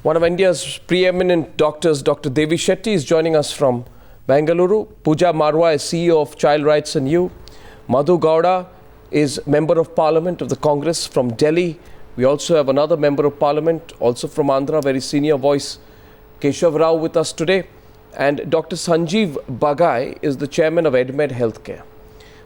One of India's preeminent doctors, Dr. Devi Shetty, is joining us from Bengaluru. Pooja Marwa is CEO of Child Rights and You. Madhu Gowda is Member of Parliament of the Congress from Delhi. We also have another Member of Parliament, also from Andhra, very senior voice, Keshav Rao, with us today. And Dr. Sanjeev Bagai is the Chairman of EdMed Healthcare.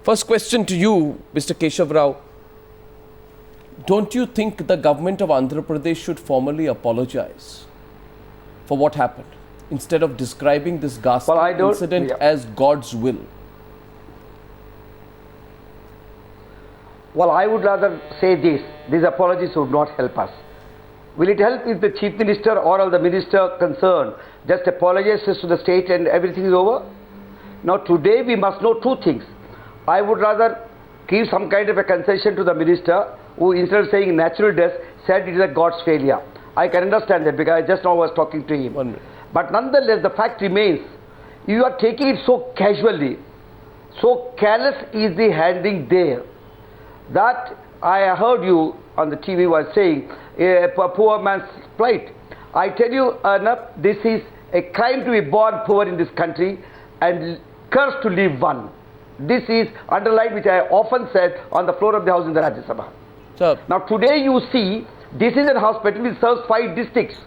First question to you, Mr. Keshav Rao. Don't you think the government of Andhra Pradesh should formally apologize for what happened instead of describing this ghastly incident as God's will? Well, I would rather say this. These apologies would not help us. Will it help if the Chief Minister or the Minister concerned just apologizes to the state and everything is over? Now, today we must know two things. I would rather give some kind of a concession to the Minister who, instead of saying natural death, said it is a God's failure. I can understand that because I just now was talking to him. But nonetheless, the fact remains, you are taking it so casually, so careless is the handling there, that I heard you on the TV was saying, a poor man's plight. I tell you, Arnab, this is a crime to be born poor in this country and cursed to live one. This is underlined, which I often said on the floor of the House in the Rajya Sabha. Sir. Now today you see, this is a hospital which serves 5 districts.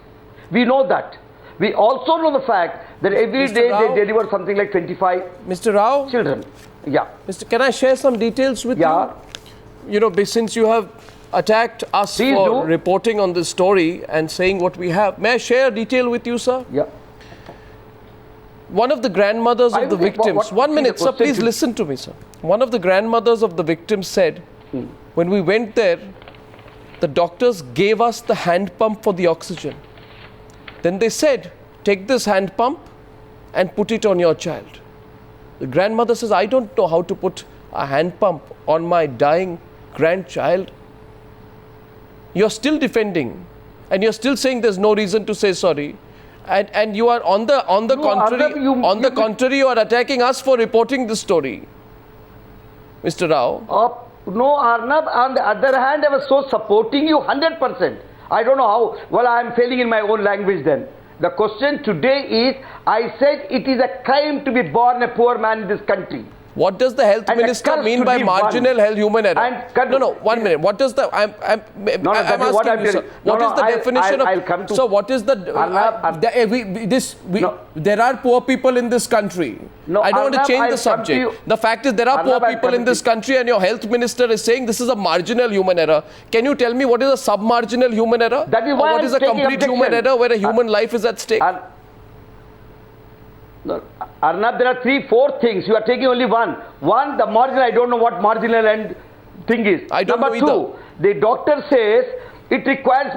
We know that. We also know the fact that every day they deliver something like 25 Mr. Rao? Children. Yeah. Can I share some details with you? You know, since you have attacked us for reporting on this story and saying what we have, may I share a detail with you, sir? Yeah. One of the grandmothers of the victims, 1 minute, sir, please listen to me, sir. One of the grandmothers of the victims said, when we went there, the doctors gave us the hand pump for the oxygen. Then they said, take this hand pump and put it on your child. The grandmother says, I don't know how to put a hand pump on my dying grandchild. You're still defending and you're still saying there's no reason to say sorry. And you are on the contrary, you are attacking us for reporting this story. Mr. Rao. No, Arnab, on the other hand, I was so supporting you 100%. I don't know how. Well, I am failing in my own language then. The question today is, I said it is a crime to be born a poor man in this country. What does the health minister mean by marginal health human error? No, 1 minute. What does the... I'm asking you, sir. What is the definition of... So what is the... There are poor people in this country. I don't want to change the subject. The fact is there are poor people in this country and your health minister is saying this is a marginal human error. Can you tell me what is a sub-marginal human error? Or what is a complete human error where a human life is at stake? No, Arnab, there are 3, 4 things. You are taking only one. One, the marginal, I don't know what marginal end thing is. I don't know either. Number 2, the doctor says it requires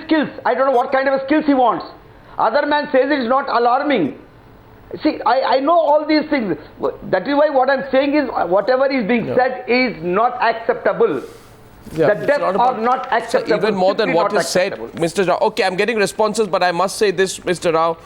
skills. I don't know what kind of skills he wants. Other man says it is not alarming. See, I know all these things. That is why what I'm saying is whatever is being said is not acceptable. The deaths are not acceptable. Even more than what is said, Mr. Rao. Okay, I'm getting responses, but I must say this, Mr. Rao,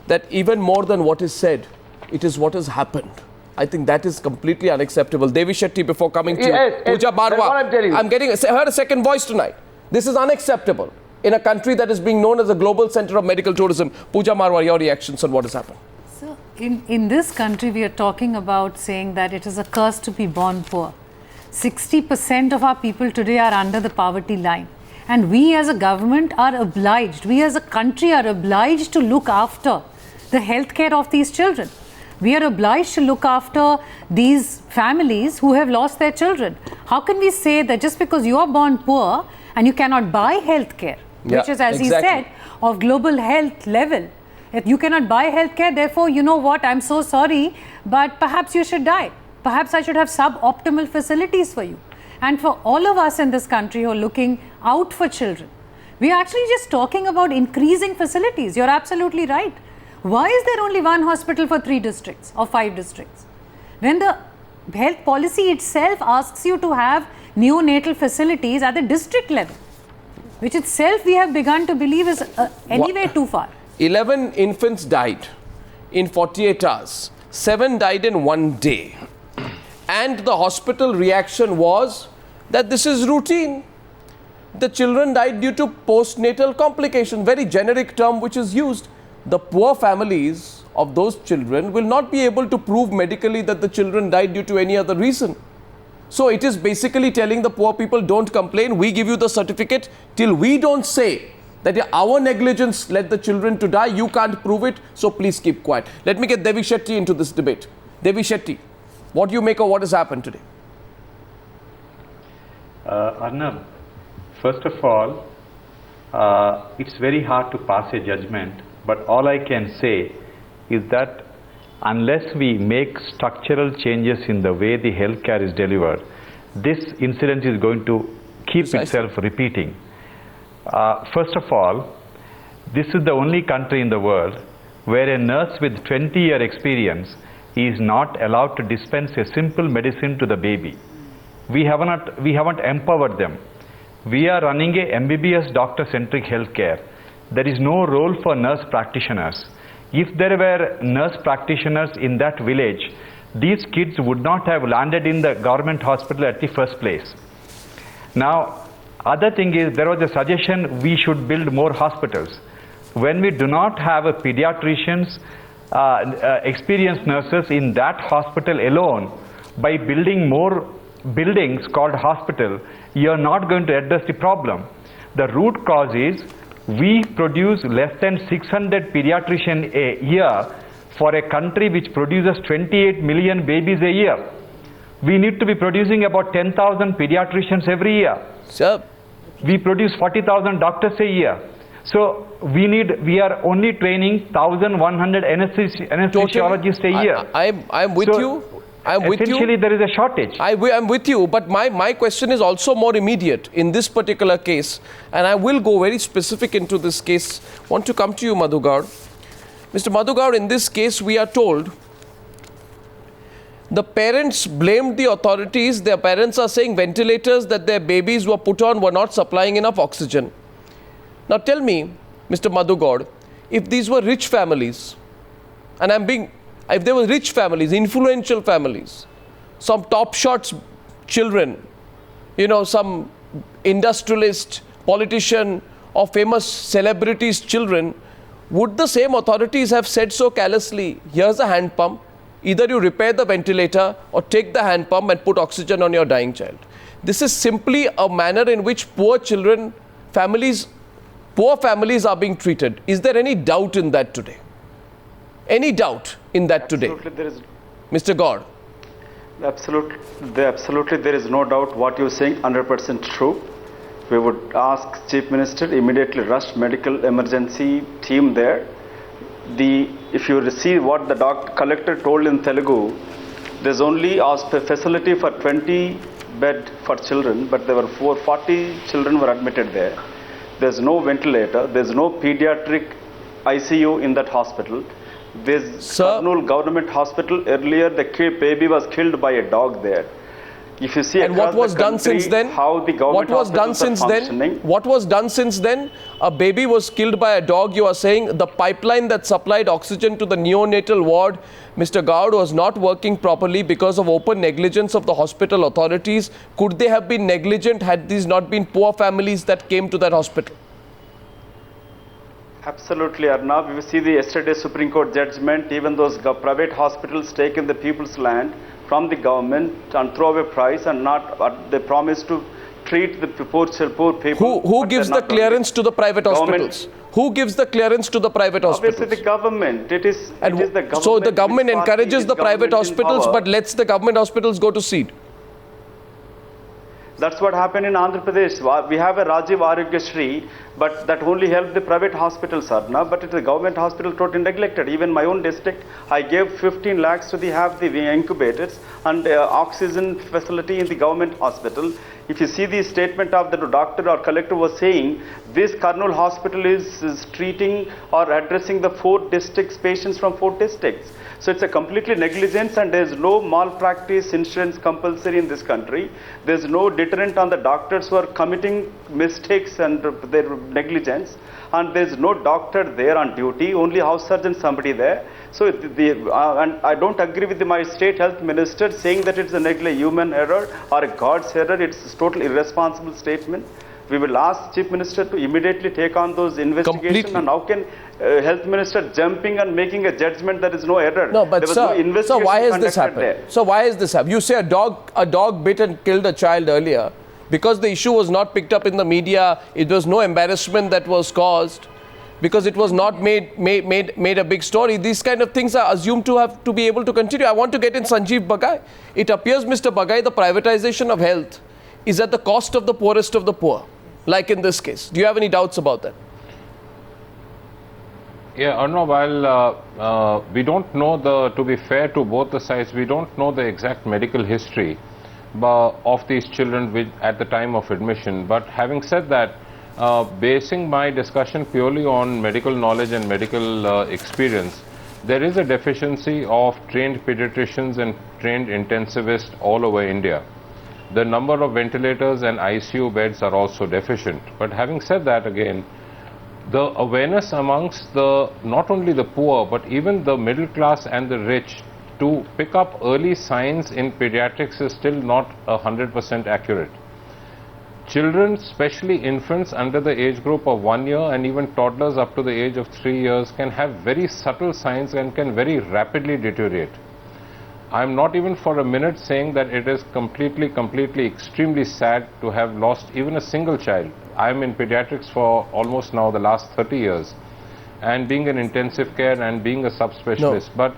that even more than what is said, it is what has happened. I think that is completely unacceptable. Devi Shetty, before coming to you, Pooja Marwa, I'm getting heard a second voice tonight. This is unacceptable in a country that is being known as a global center of medical tourism. Pooja Marwa, your reactions on what has happened? So, in this country, we are talking about saying that it is a curse to be born poor. 60% of our people today are under the poverty line. And we as a government are obliged, we as a country are obliged to look after the health care of these children. We are obliged to look after these families who have lost their children. How can we say that just because you are born poor and you cannot buy health care, which is, as he said, of global health level, if you cannot buy health care, therefore, you know what, I'm so sorry, but perhaps you should die. Perhaps I should have suboptimal facilities for you. And for all of us in this country who are looking out for children, we are actually just talking about increasing facilities. You're absolutely right. Why is there only one hospital for 3 districts or 5 districts? When the health policy itself asks you to have neonatal facilities at the district level, which itself we have begun to believe is anyway too far. 11 infants died in 48 hours. 7 died in 1 day. And the hospital reaction was that this is routine. the children died due to postnatal complications, very generic term which is used. The poor families of those children will not be able to prove medically that the children died due to any other reason. So it is basically telling the poor people, don't complain, we give you the certificate. Till we don't say that our negligence led the children to die, you can't prove it, so please keep quiet. Let me get Devi Shetty into this debate. Devi Shetty, what do you make of what has happened today? Arnab, first of all, it's very hard to pass a judgment, but all I can say is that unless we make structural changes in the way the healthcare is delivered, this incident is going to keep itself repeating. First of all, this is the only country in the world where a nurse with 20-year experience is not allowed to dispense a simple medicine to the baby. We haven't empowered them. We are running a MBBS doctor-centric healthcare. There is no role for nurse practitioners. If there were nurse practitioners in that village, these kids would not have landed in the government hospital at the first place. Now, other thing is, there was a suggestion we should build more hospitals. When we do not have a pediatricians, experienced nurses in that hospital alone, by building more buildings called hospital, you are not going to address the problem. The root cause is we produce less than 600 pediatricians a year for a country which produces 28 million babies a year. We need to be producing about 10,000 pediatricians every year. Sir, we produce 40,000 doctors a year. So we are only training 1,100 anesthesiologists a year. I'm with you. Essentially, there is a shortage. I'm with you, but my question is also more immediate in this particular case, and I will go very specific into this case. I want to come to you, Madhu Gaur. Mr. Madhu Gaur, in this case, we are told the parents blamed the authorities. Their parents are saying ventilators that their babies were put on were not supplying enough oxygen. Now tell me, Mr. Madhu Gaur, if these were rich families, and if they were rich families, influential families, some top shots children, some industrialist, politician, or famous celebrities' children, would the same authorities have said so callously, here's a hand pump, either you repair the ventilator or take the hand pump and put oxygen on your dying child? This is simply a manner in which poor families are being treated. Is there any doubt in that today? Any doubt in that today? Absolutely, there is. Mr. Gaur. Absolutely, there is no doubt what you're saying, 100% true. We would ask Chief Minister immediately rush medical emergency team there. If you see what the collector told in Telugu, there's only a facility for 20 bed for children, but there were 40 children were admitted there. There's no ventilator, there's no pediatric ICU in that hospital. This Kurnool government hospital, earlier the baby was killed by a dog there. If you see, and what was done since then? How the government hospitals are functioning. What was done since then? A baby was killed by a dog. You are saying the pipeline that supplied oxygen to the neonatal ward, Mr. Gaur, was not working properly because of open negligence of the hospital authorities. Could they have been negligent had these not been poor families that came to that hospital? Absolutely, Arnab. You see the yesterday Supreme Court judgment, even those private hospitals taken the people's land from the government and throw away price and they promise to treat the poor people. Who gives the clearance to the private hospitals? Who gives the clearance to the private hospitals? Obviously the government. It is the government. So the government encourages the private hospitals but lets the government hospitals go to seed. That's what happened in Andhra Pradesh. We have a Rajiv Arogyasri, but that only helped the private hospitals, Arna. But it's the government hospital totally neglected. Even my own district, I gave 15 lakhs to have the incubators and oxygen facility in the government hospital. If you see the statement of the doctor or collector was saying, this Kurnool hospital is treating or addressing the 4 districts, patients from 4 districts. So it's a completely negligence, and there's no malpractice insurance compulsory in this country. There's no deterrent on the doctors who are committing mistakes and their negligence. And there's no doctor there on duty, only house surgeon, somebody there. So and I don't agree with my state health minister saying that it's a human error or a God's error. It's a totally irresponsible statement. we will ask Chief Minister to immediately take on those investigations. And how can Health Minister jumping and making a judgment there is no error? No, but there was sir, no investigation why has this conducted happened? there. So why has this happened? You say a dog bit and killed a child earlier. Because the issue was not picked up in the media, it was no embarrassment that was caused, because it was not made a big story. These kind of things are assumed to have to be able to continue. I want to get in Sanjeev Bagai. It appears, Mr. Bagai, the privatization of health is at the cost of the poorest of the poor, like in this case. Do you have any doubts about that? Yeah, Arnav, while we don't know to be fair to both the sides, we don't know the exact medical history of these children at the time of admission. But having said that, basing my discussion purely on medical knowledge and medical experience, there is a deficiency of trained pediatricians and trained intensivists all over India. The number of ventilators and ICU beds are also deficient. But having said that, again, the awareness amongst not only the poor but even the middle class and the rich to pick up early signs in pediatrics is still not 100% accurate. Children, especially infants under the age group of 1 year and even toddlers up to the age of 3 years can have very subtle signs and can very rapidly deteriorate. I'm not even for a minute saying that it is completely, extremely sad to have lost even a single child. I'm in pediatrics for almost now the last 30 years and being an intensive care and being a subspecialist. No. But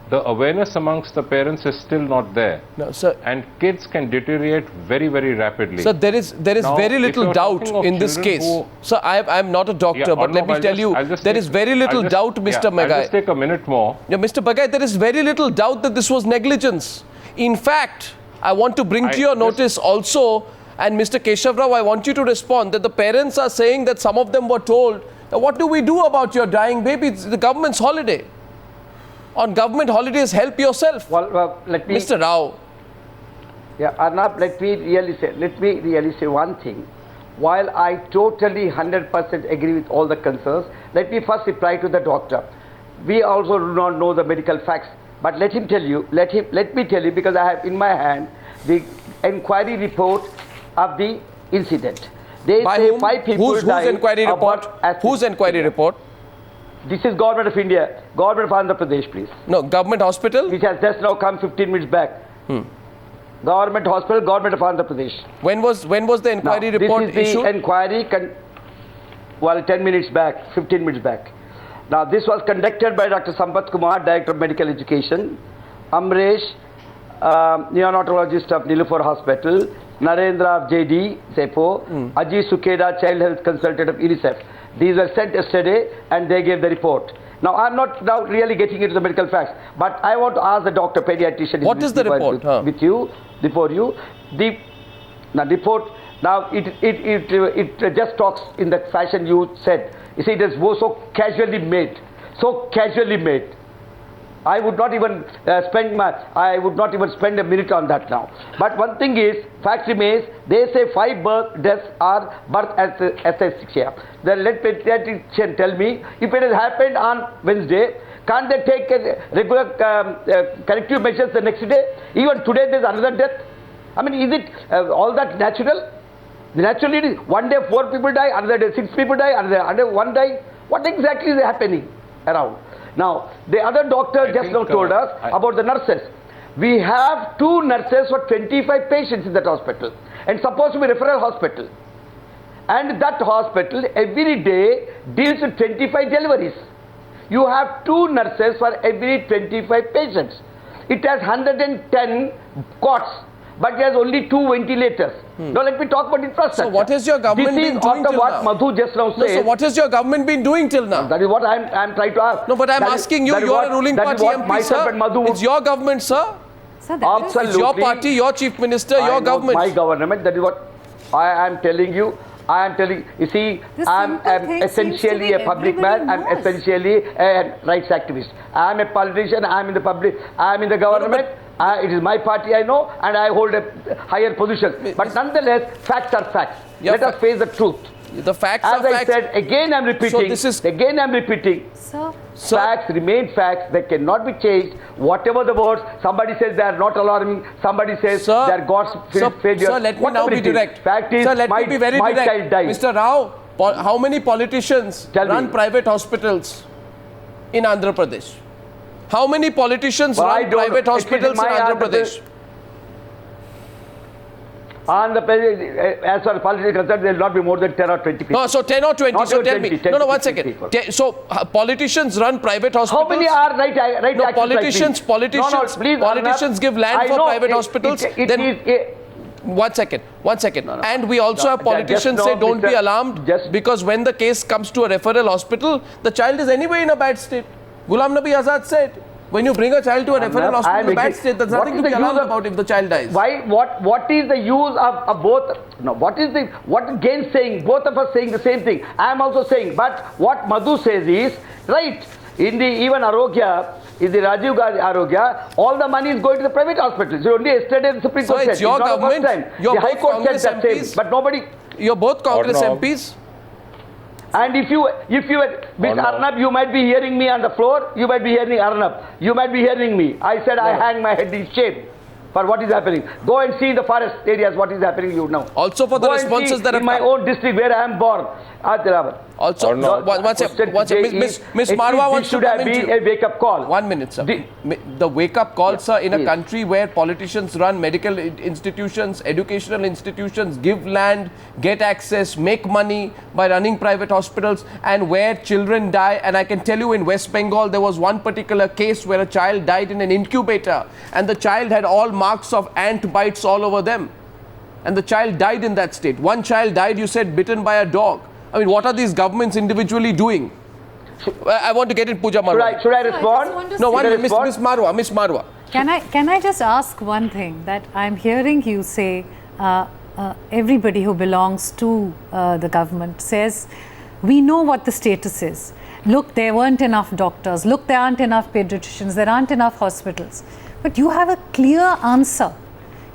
the awareness amongst the parents is still not there. No, sir. And kids can deteriorate very, very rapidly. So there is now, very little doubt in this case. So I'm not a doctor, but let me tell you, there is very little doubt, Mr. Bagai. I'll just take a minute more. Yeah, Mr. Bagai, there is very little doubt that this was negligence. In fact, I want to bring to your notice also, and Mr. Keshav Rao, I want you to respond, that the parents are saying that some of them were told, what do we do about your dying baby? It's the government's holiday. On government holidays, help yourself. Well, let me, Mr. Rao. Yeah, Arnab, let me really say one thing. While I totally 100% agree with all the concerns, let me first reply to the doctor. We also do not know the medical facts, but let him tell you. Let me tell you, because I have in my hand the inquiry report of the incident. They By say whom? 5 people Whose died. inquiry report? Whose inquiry report? This is Government of India, Government of Andhra Pradesh, please. No, government hospital? Which has just now come 15 minutes back. Government hospital, Government of Andhra Pradesh. When was the inquiry report issued? This is the inquiry, 10 minutes back, 15 minutes back. Now, this was conducted by Dr. Sampath Kumar, Director of Medical Education, Amresh, neonatologist of Nilufar Hospital, Narendra of JD, Sepo, Ajit Sukeda, Child Health Consultant of UNICEF. These were sent yesterday and they gave the report. Now, I'm not now really getting into the medical facts, but I want to ask the doctor, pediatrician. What is the report? With you, before you. The report, now it just talks in the fashion you said. You see, it is so casually made. So casually made. I would not even spend a minute on that now. But one thing is, fact remains, they say 5 birth deaths are birth asphyxia. Then let pediatrician tell me, if it has happened on Wednesday, can't they take regular corrective measures the next day? Even today there is another death. I mean, is it all that natural? Naturally, it is one day 4 people die, another day 6 people die, another 1 die. What exactly is happening around? Now, the other doctor just now told us about the nurses. We have 2 nurses for 25 patients in that hospital, and supposed to be referral hospital. And that hospital every day deals with 25 deliveries. You have 2 nurses for every 25 patients. It has 110 cots, but it has only 2 ventilators. Now let me talk about infrastructure. So what has your government been doing till what now? Madhu just now said. No, so what has your government been doing till now? That is what I'm trying to ask. No, but I'm asking you, you're a ruling party MP, sir. It's your government, sir. Sir, Absolutely. It's your party, your chief minister, your government. My government, that is what I am telling you. You see, I'm essentially a public man, I'm essentially a rights activist. I'm a politician, I'm in the public, I'm in the government. It is my party, I know, and I hold a higher position. But nonetheless, facts are facts. Let us face the truth. The facts As are I facts. said, again I'm repeating. Again I'm repeating. Sir, Facts remain facts. They cannot be changed. Whatever the words, somebody says they are not alarming. Somebody says they are God's failure. Sir, let me now be direct. Fact is, sir, let my, me be very my direct. child died. Mr. Rao, how many politicians run private hospitals in Andhra Pradesh? How many politicians run private hospitals in Andhra Pradesh? Andhra Pradesh, as far as politics is concerned, there will not be more than 10 or 20 people. No, so 10 or 20. Not So even tell 20, me. 10 No, to 1 15 second. people. So politicians run private hospitals. How many are right No, access politicians give land for private hospitals. One second. And we also have politicians say don't be alarmed because when the case comes to a referral hospital, the child is anyway in a bad state. Ghulam Nabi Azad said, when you bring a child to a referral hospital in a bad state, there's nothing to be alarmed about if the child dies. Why? What is the use of both? No, what Gain saying? Both of us saying the same thing. I am also saying, but what Madhu says is right. In the even Arogya, in the Rajiv Gandhi Arogya, all the money is going to the private hospitals. Only yesterday the Supreme Court said. It's your government. The High Court said that same, but nobody. You're both Congress MPs. And if you with Arnab, you might be hearing me on the floor. You might be hearing Arnab. You might be hearing me. I said I hang my head in shame for what is happening. Go and see in the forest areas what is happening. You know. Also for the responses that in my own district where I am born, Hyderabad. Also, Miss Marwa wants to come into a wake-up call. 1 minute, sir. The wake-up call, sir, in a country where politicians run medical institutions, educational institutions, give land, get access, make money by running private hospitals, and where children die. And I can tell you in West Bengal, there was one particular case where a child died in an incubator, and the child had all marks of ant bites all over them. And the child died in that state. One child died, you said, bitten by a dog. I mean, what are these governments individually doing? I want to get in Pooja Marwa. Should I respond? No, Miss Marwa. Can I just ask one thing that I'm hearing you say? Everybody who belongs to the government says, we know what the status is. Look, there weren't enough doctors. Look, there aren't enough pediatricians. There aren't enough hospitals. But you have a clear answer